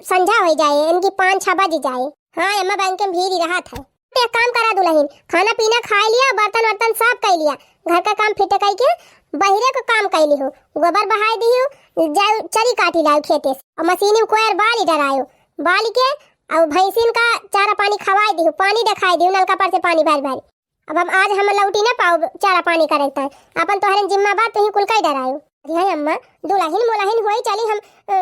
संझा हो जाए, इनकी 5-6 बज जाए। हाँ अम्मा बैंक में भीड़ ही रहा था। एक काम करा दुल्हन, खाना पीना खा लिया, बर्तन वर्तन साफ कर लिया, घर का काम फिट कर के बहिरे का काम कर ली हो, गोबर बहाई दी हो, चरी काटी लाओ खेते से, और मशीन में कोयर बाल इधर आयो, बाल के और भैंसिन का चारा पानी खवाई दी हो, पानी दिखाई दी, नलका पर से पानी भर भर। अब हम आज हम लौटी ना पाओ चारा पानी करता है, अपन तोहरे जिम्मा बात तुही कुल कई डरायो। अरे अम्मा दुल्हन मोलहन होई चली, हम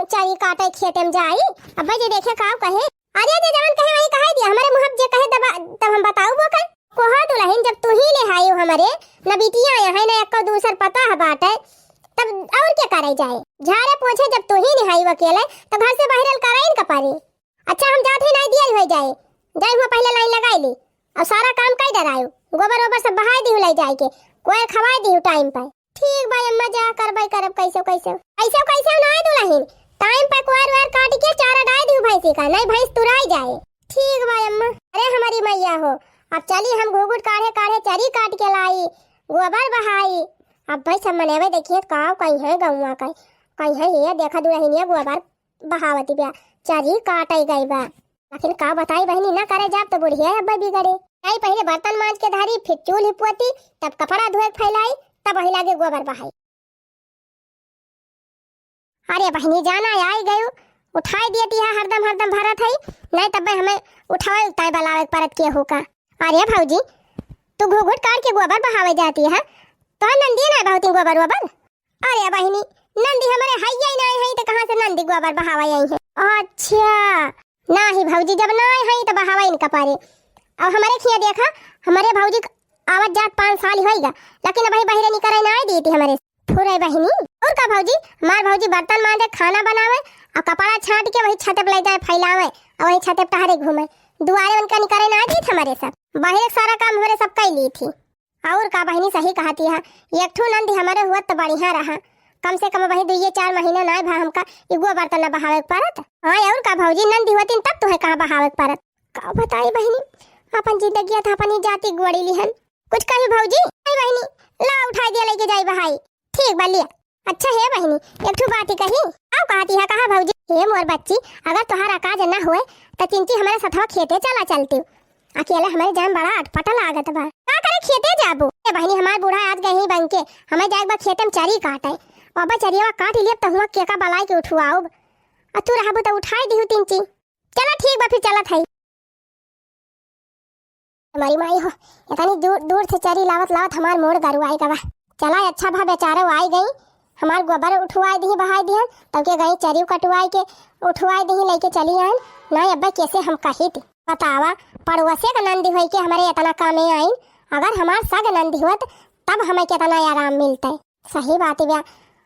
चरी काटे खेते में जाई, अब जे देखे का कहे। अरे जे जवन कहे वही कहे दिया, हमारे मुंह जे कहे तब हम बताऊ वो कहे कोहा दुल्हन, जब तू ही ले आयो हमारे न बिटिया आया है न एक दूसर पता है बात है, तब और क्या करे जाए, झाड़े पोछे जब तू ही नहीं अकेले तो घर से बाहर कराइन का पारी। अच्छा हम जाते नहीं दिया हो जाए, जाए हुआ पहले लाइन लगाई ली, और सारा काम कई डरायो, गोबर ओबर सब बहाई दी ले जाए के, कोई खवाई दी टाइम पर। ठीक भाई अम्मा जा करबई करब कैसे ना दुल्हन, टाइम पर कोयर वेर काट के चारा डाल दी भैंसी का, नहीं भैंस तुराई जाए। ठीक भाई अम्मा। अरे हमारी मैया हो, अब चली हम घूघुट काढ़े चरी काट के लाई, गोबर बहाई, अब भाई सब मनेवे देखिए का कहीं है गौवा कहीं है ये देखा दुल्हनिया गोबर बहावती बा, चरी काटे गई बा, लेकिन का बताई बहनी ना करे जाब तो बुढ़िया अब बिगड़े। आई पहले बर्तन मांज के धारी, फिर चूल्ही पोती, तब कपड़ा धोए फैलाई, तब वही लागे गोबर बहाई। अरे बहनी जाना आई गयो, उठाई दियती है हरदम भरत है, नहीं तब हमें उठाए ताई बलावे परत के होका। अरे भौजी तू घूघुट काट के गोबर बहावे जाती है, तो नंदी ना बहुत गोबर वोबर। अरे बहनी नंदी हमारे हैया ही नहीं है, तो कहां से नंदी गोबर बहावा आई है? अच्छा ना ही भौजी जब ना है तो बहावा इनका पारे। अब हमारे खिया देखा, हमारे भौजी आवत जात 5 साल होइगा, लेकिन अभी बहिरे निकले ना दी थी हमारे फुरे बहनी। और का भौजी हमार भौजी बर्तन मांजे, खाना बनावे और कपड़ा छाट के वही छत पे ले जाए फैलावे और वही छत पे टहरे घूमे। दुआरे उनका निकले ना दी हमारे सब बाहर सारा काम हमारे सब कर ली थी। और का बहनी सही कहती है, एक ठू नंदी हमारे हुआ तो बढ़िया रहा। कम से कम वही 2-4 महीना ना भा हमका एगो बर्तन न बहावे परत। हाँ और का भौजी नंदी होती तब तो है कहाँ बहावे परत। का बताई बहनी अपन जिंदगी था अपनी जाति गोड़ी लिहन। कुछ कही भौजी बहनी ला उठा दिया लेके जाई बहाई। ठीक बलिया अच्छा है बहनी एक ठू बात ही कही आओ कहती है कहा भौजी हे मोर बच्ची अगर तुम्हारा काज न हुए तो चिंची हमारे सथवा खेते चला चलती अकेला हमारे जान बड़ा अटपटा लागत बा का करे खेते जाबू ए बहनी हमार बूढ़ा आज गई बन के हमें जाए बा खेते में चरी काटे और बा चरिया काट लिए तो हुआ केका बलाई के उठवाओ आ तू रहबू तो उठाई दिहु चिंची। चला ठीक बा फिर चलत है। हमारी माई हो इतनी दूर दूर से चरी लावत लावत हमार मोड़ गरुआई गवा। चला अच्छा भा बेचारे आई गई हमार गोबर उठवाई दी बहाई दी तब के गई चरी कटवाई के उठवाई दी लेके चली आन नहीं अब्बा कैसे हम कही थी बतावा पड़ोसे का नंदी हुई के हमारे इतना कामे आई अगर हमार सग नंदी हुआ तब हमें कितना आराम मिलता है। सही बात है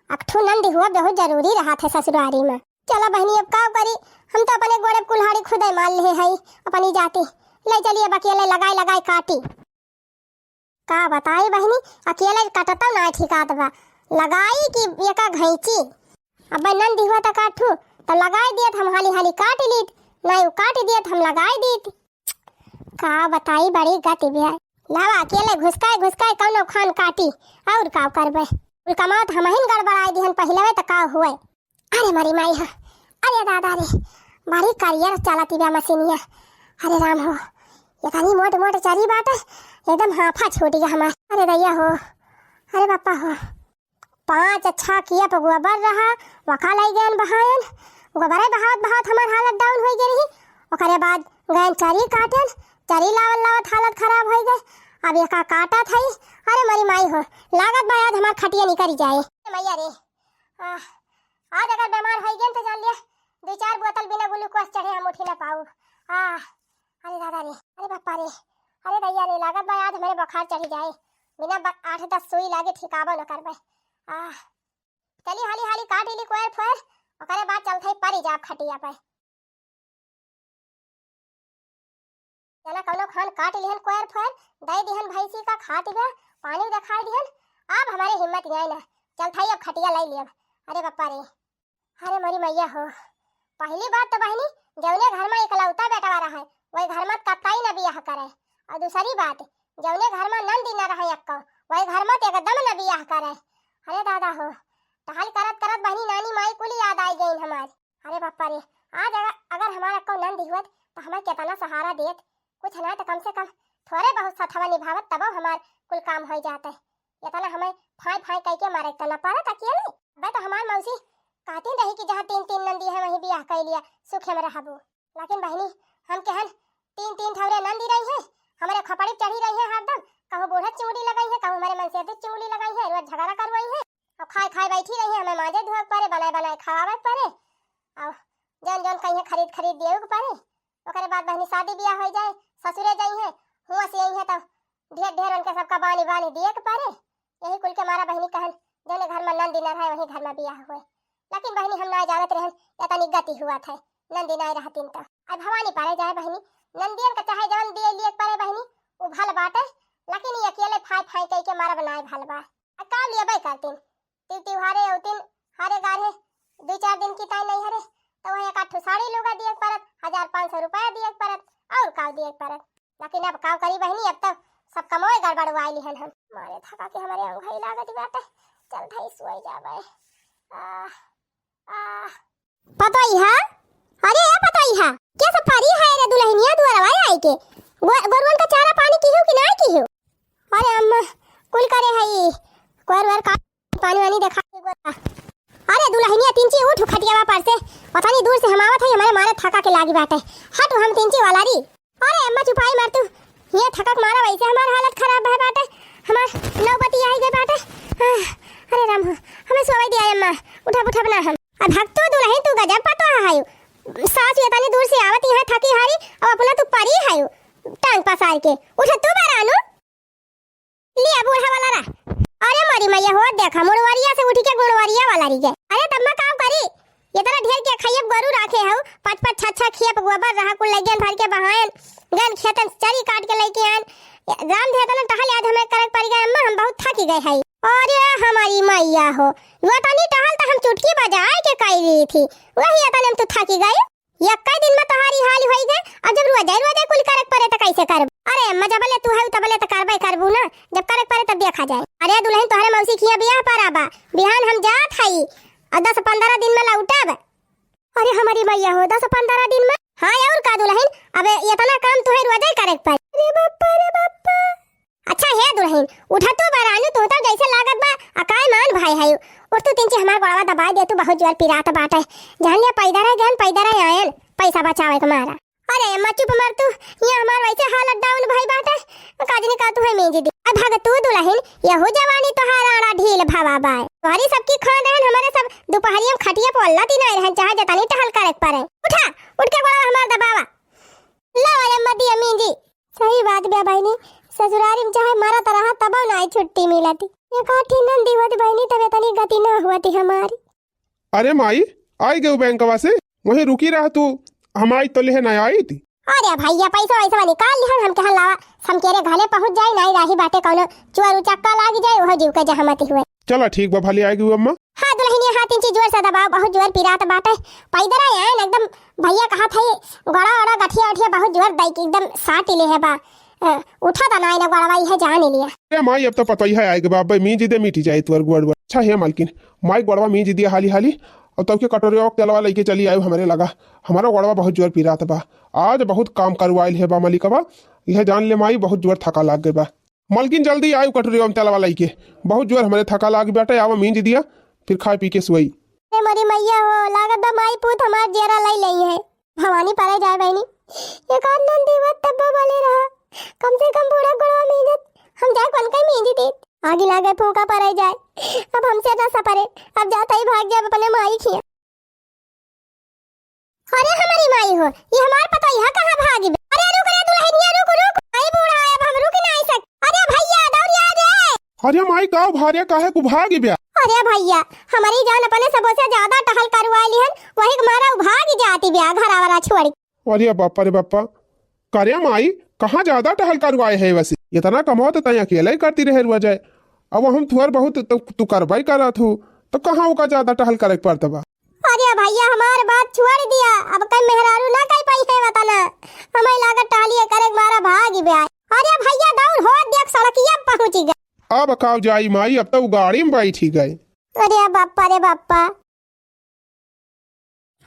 अखठू नंदी हुआ बहुत जरूरी रहा था ससुरारी में। चलो बहनी अब का करी हम तो अपने गोड़े कुल्हाड़ी खुदे मार ले है अपनी जाति ले चलिए अकेले लगाई लगाई काटी का बताई बहनी अकेले कटता ना ठिकात बा लगाई कि एका घैची अब नंदी हुआ तो काटू तो लगाई दिए हम हाली हाली काट ली नहीं वो काट दिए हम लगाई दी का बताई बड़ी गति भी लावा अकेले घुसकाए कौनो खान काटी और का करबे कमात हम ही गड़बड़ाई दिहन पहले तो का हुए। अरे मरी माई हो अरे दादा रे बड़ी करियर चलाती बा मशीनिया। अरे राम हो इतनी मोट मोट चरी बाटे एकदम हाफा छूट गया हमार। अरे दैया हो अरे पापा हो 5 अच्छा किया पर गोबर रहा वका लाई गए बहायन गोबर बहावत हमार हालत डाउन हो गई रही। ओकरे बाद गए चरी काटन चरी लावत हालत खराब हो गई। अब एका काटा था। अरे मरी माई हो लागत बा आज हमार खटिया निकल जाए मैया रे। आज अगर बीमार हो गए तो जान लिया 2-4 बोतल बिना ग्लूकोज चढ़े हम उठी ना पाऊ। अरे दादा रे अरे पापा रे अरे दैया रे लागत बा आज मेरे बुखार चढ़ी जाए बिना 8-10 सुई लागे ठिकाबो न करबे। चली हाली हाली काट ली कोयर फोर ओकरे बाद चलथई परी जाब खटिया पे जना कौनो खान काट लिहन कोयर फोर दे दिहन भैंसी का खा दिबे पानी दिखाई दिहन। अब हमारे हिम्मत गई ना चलथई अब खटिया लाई लियब। अरे पापा रे अरे मरी मैया हो पहली बात तो बहनी जौने घर में इकलौता बेटा रहा है वही घर में कतई न बियाह करे और दूसरी बात जौने घर में नंदी न रहे अक्का वही घर में एकदम न बियाह करे। अरे दादा हो टहल करत करत बहनी नानी माई कुली याद आई गई हमारी। अरे पापा रे आज अगर हमारा को नंदी हुआ तो हमें कितना सहारा देत कुछ ना तो कम से कम थोड़े बहुत सथवा निभावत तब हमार कुल काम हो जाता है। इतना हमें फाई फाई कह के मारे तना पड़त अकेले बे तो हमार मौसी कहती रही कि जहाँ 3 नंदी है वहीं बियाह कर लिया सुखे में रहबू। लेकिन बहनी हम कहन 3 ठौरे नंदी रही है हमारे खपड़ी चढ़ी रही है हरदम कहूँ बूढ़ा चुंगली लगाई है कहूँ हमारे मन से चुंगली लगाई है रोज झगड़ा करवाई है और खाए बैठी रही है हमें माजे धोए पड़े बनाए खावे पड़े और जौन कहीं खरीद दिए पड़े। ओकरे बाद बहनी शादी ब्याह हो जाए ससुरे जाई है हुआ से यही है तो ढेर उनके सबका बानी दिए के पड़े। यही कुल के मारा बहनी कहन जौने घर में नंदी न रहे वही घर में बियाह हुए। लेकिन बहनी हम ना जानत रहन इतनी गति हुआ था नंदी नहीं रहतीन तो अब भवानी पारे जाए बहनी नंदियन का चाहे जवन दिए लिए पड़े बहनी वो भल बाटे लेकिन ये अकेले फाई कह के मारा बनाए भल बा का लिए बे करतीन त्योहारे औतीन हारे गारे 2-4 दिन की ताई नहीं हरे तो वही एक साड़ी लुगा दिए परत 1500 रुपया दिए परत और काव दिए परत। लेकिन अब काव करी बहनी अब तो सब कमोए गड़बड़वाई लिहन हम मारे थका के हमारे अंगई लागत बाटे चल भाई सोई जाबे। पता ही है अरे ये पता ही है क्या सफारी है रे दुल्हनिया दुआरवा आई के गोरवन का चारा पानी की हो कि नहीं की हो। अरे अम्मा कुल करे है कोरवर का पानी वानी देखा के गोरा। अरे दुल्हनिया तिंची उठ खटियावा पर से पता नहीं दूर से हम आवत है हमारे मारे थका के लागी बाटे हट हम तिंची वाला री। अरे अम्मा चुपाई मार तू ये थकक मारा वैसे हमार हालत खराब है बाटे हमार नौबती आई गई बाटे। अरे राम हमें सोई दिया अम्मा उठा बना हम अब भक्त तो दुल्हन तू गजब पता है सास ये तनी दूर से आवत है थकी हारी और अपना तू परी है टांग पसार के उठ तू बरानु लिया बूढ़ा वाला रा। अरे मरी मैया हो देखा मुड़वरिया से उठ के गुड़वरिया वाला री गए। अरे तम्मा काम करी ये तरह ढेर के खइब गरु राखे हऊ 5-5 6-6 खियप गोबर रहा कुल लगियन भर के बहायन गन खेतन चरी काट के लेके आन राम देतन टहल याद हमें करक पड़ गए अम्मा हम बहुत थक गए हई। अरे हमारी मैया हो वो तनी टहल त हम चुटकी बजाए के कई रही थी वही अतन हम तो थकी गए यक्का दिन में तोहारी हाल होई गए अब जब रोज कुल करक पड़े त कैसे करब। अरे अम्मा जब बोले तू है तब बोले त करबे करबू ना जब करक पड़े तब देखा जाए। अरे दुल्हन तोहरे मौसी खिया बियाह पर आबा बिहान हम जात हई और 10-15 दिन में लौटब। अरे हमारी मैया हो 10-15 दिन में हाँ और का दुल्हन अब इतना काम तुहे रोज करक पड़े। अरे बाप्पा अच्छा है दुल्हन उठा तू बरानू तू तो जैसे लागत बा अकाय मान भाई है और तू तीन हमार गोड़वा दबा दे तू बहुत जोर पिरात बाटे जान ले पैदरा आयल पैसा बचावे के मारा। अरे अम्मा चुप मर तू ये हमार वैसे हालत डाउन भाई बाटे काजनी का तू है मेजी दी अब भाग तू दुल्हन यहू जवानी तोहार आड़ा ढील भावा बाय तोहरी सबकी खान रहन हमारे सब दोपहरिया में खटिया पर अल्लाह तीन रहन चाहे जतानी टहल करक पड़े उठा उठ के गोड़वा हमार दबावा ला अम्मा दी अम्मी जी सही बात बे बहनी ससुरारी में चाहे मारा तरह तब ना छुट्टी मिलती ये काठी नंदी होत बहनी तबे तनी गति ना हुआती हमारी। अरे माई आई गए बैंकवा से वहीं रुकी रहा तू हमारी तो लेने आई थी। अरे भैया पैसा वैसा निकाल लिहन हम कहन लावा हम केरे घरे पहुंच जाई नहीं राही बाटे कोनो चोर उचक्का लाग जाए ओह जीव के जहमती हुए। चला ठीक बा भली आएगी अम्मा। हां दुल्हनी हाथ इंची जोर से दबाओ बहुत जोर पिरात बाटे पैदरा आए एकदम भैया कहा था गड़ा गठिया उठिया बहुत जोर दई एकदम साट ले है बा उठा ता ना गड़वाई है जान लिया। अरे माई अब तो पता ही है आएगा बाबा मीज दे मिटी जाए तुअर गुड़ अच्छा है मालकिन माई गड़वा मीज दिया हाली और तब के कटोरी और तेलवा लेके चली आयु हमारे लगा हमारा गड़वा बहुत जोर पी रहा था बा आज बहुत काम करवाइल है बा मलिकवा यह जान ले माई बहुत जोर थका लाग गए बा मालकिन जल्दी आयु कटोरी और तेलवा लेके बहुत जोर हमारे थका लाग बेटा आवा मीज दिया फिर खाए पी के सोई। मरी मैया हो लागत बा माई पूत हमार जेरा लई लई है भवानी परे जाए बहनी एक आध नंदी वत तब बोले रहा कम से कम बूढ़ा गड़वा मेहनत हम जाए कौन कई मेहंदी दे आगे लागे फूका पर जाए अब हमसे ना सपरे अब जाता ही भाग जाए अपने माई खिया। अरे हमारी माई हो ये हमार पता यहां कहां भागी अरे रुक रे दुल्हनिया रुक आई बूढ़ा है अब हम रुक नहीं सक। अरे भैया दौड़ आ जाए। अरे माई का भार्या काहे को भागी बे। अरे भैया हमारी जान अपने सबों से ज्यादा टहल करवा लिहन वही मारा भाग जाती ब्याह घर वाला छोड़। अरे बापा करे माई कहाँ ज्यादा टहल करवाए है वैसे इतना कमाओ तो तय अकेले ही करती रहे रुआ जाए अब हम थोड़ा बहुत तू करवाई करा थू तो कहाँ का ज्यादा टहल करे पड़ता बा। अरे भैया हमार बात छोड़ दिया अब कई मेहरारू ना कई पाई है बताना हमें लागत टालिए करे मारा भाग ब्याह। अरे भैया दौड़ हो देख सड़किया पहुंच गए अब काव जाई माई अब तो गाड़ी में बैठी गए। अरे बाप्पा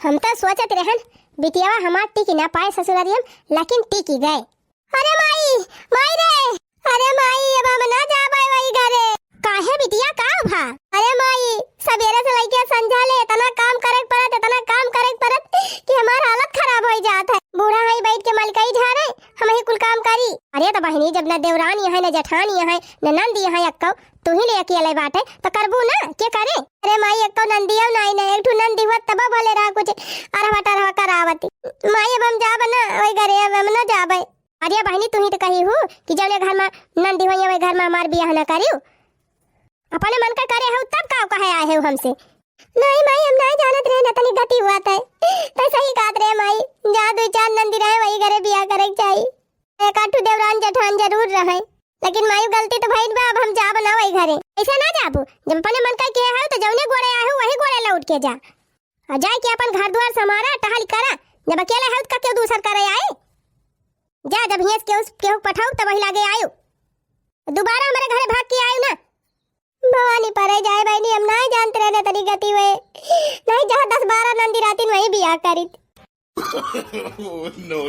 हम तो सोचत रहन बिटियावा हमार टिकी ना पाए ससुरारियम लेकिन टिकी गए। अरे माई रे अरे माई अब हम ना जा पाए वही घरे काहे बिटिया का भा। अरे माई सवेरे से लेके संझा ले इतना काम करे परत कि हमार हालत खराब हो जात है बूढ़ा है बैठ के मलकई झारे हम ही कुल काम करी। अरे तो बहनी जब न देवरानी है न जेठानी है न नंदी है अक्का तू ही ले अकेले बाटे तो करबू ना के करे। अरे माई अक्का नंदिया नहीं ना एक ठू नंदी हुआ तब भले रहा कुछ अरवा करावती माई अब हम जाब ना वही घरे अब हम ना जाबे। अरे बहनी तू ही तो कही हूँ कि जब घर में नंदी हुई वही घर में हमार बियाह न करियो अपने मन का करे हो तब का कहे आए हो हमसे। नहीं माई हम नहीं जानत रहे न तनी गति हुआ था तो सही बात रे माई जा 2-4 नंदी रहे वही घरे बियाह करे चाहिए एक आठू देवरान जेठान जरूर रहे लेकिन माई गलती तो भइल बा अब हम जा बना वही घरे ऐसे ना जाबू जब अपने मन का के है तो जौने गोड़े आए वही गोड़े लौट के जा और जाए के अपन घर द्वार समारा टहल करा जब अकेले है तो क्यों दूसर करे आए जा जब हियस केहू पठाऊ तब वही लागे आयो दोबारा हमारे घरे भाग के आयो ना भवानी परे जाए बहनी हम नहीं जानते रहने तनी गति हुए नहीं जहाँ 10-12 नंदी रातिन वही बियाह करी no.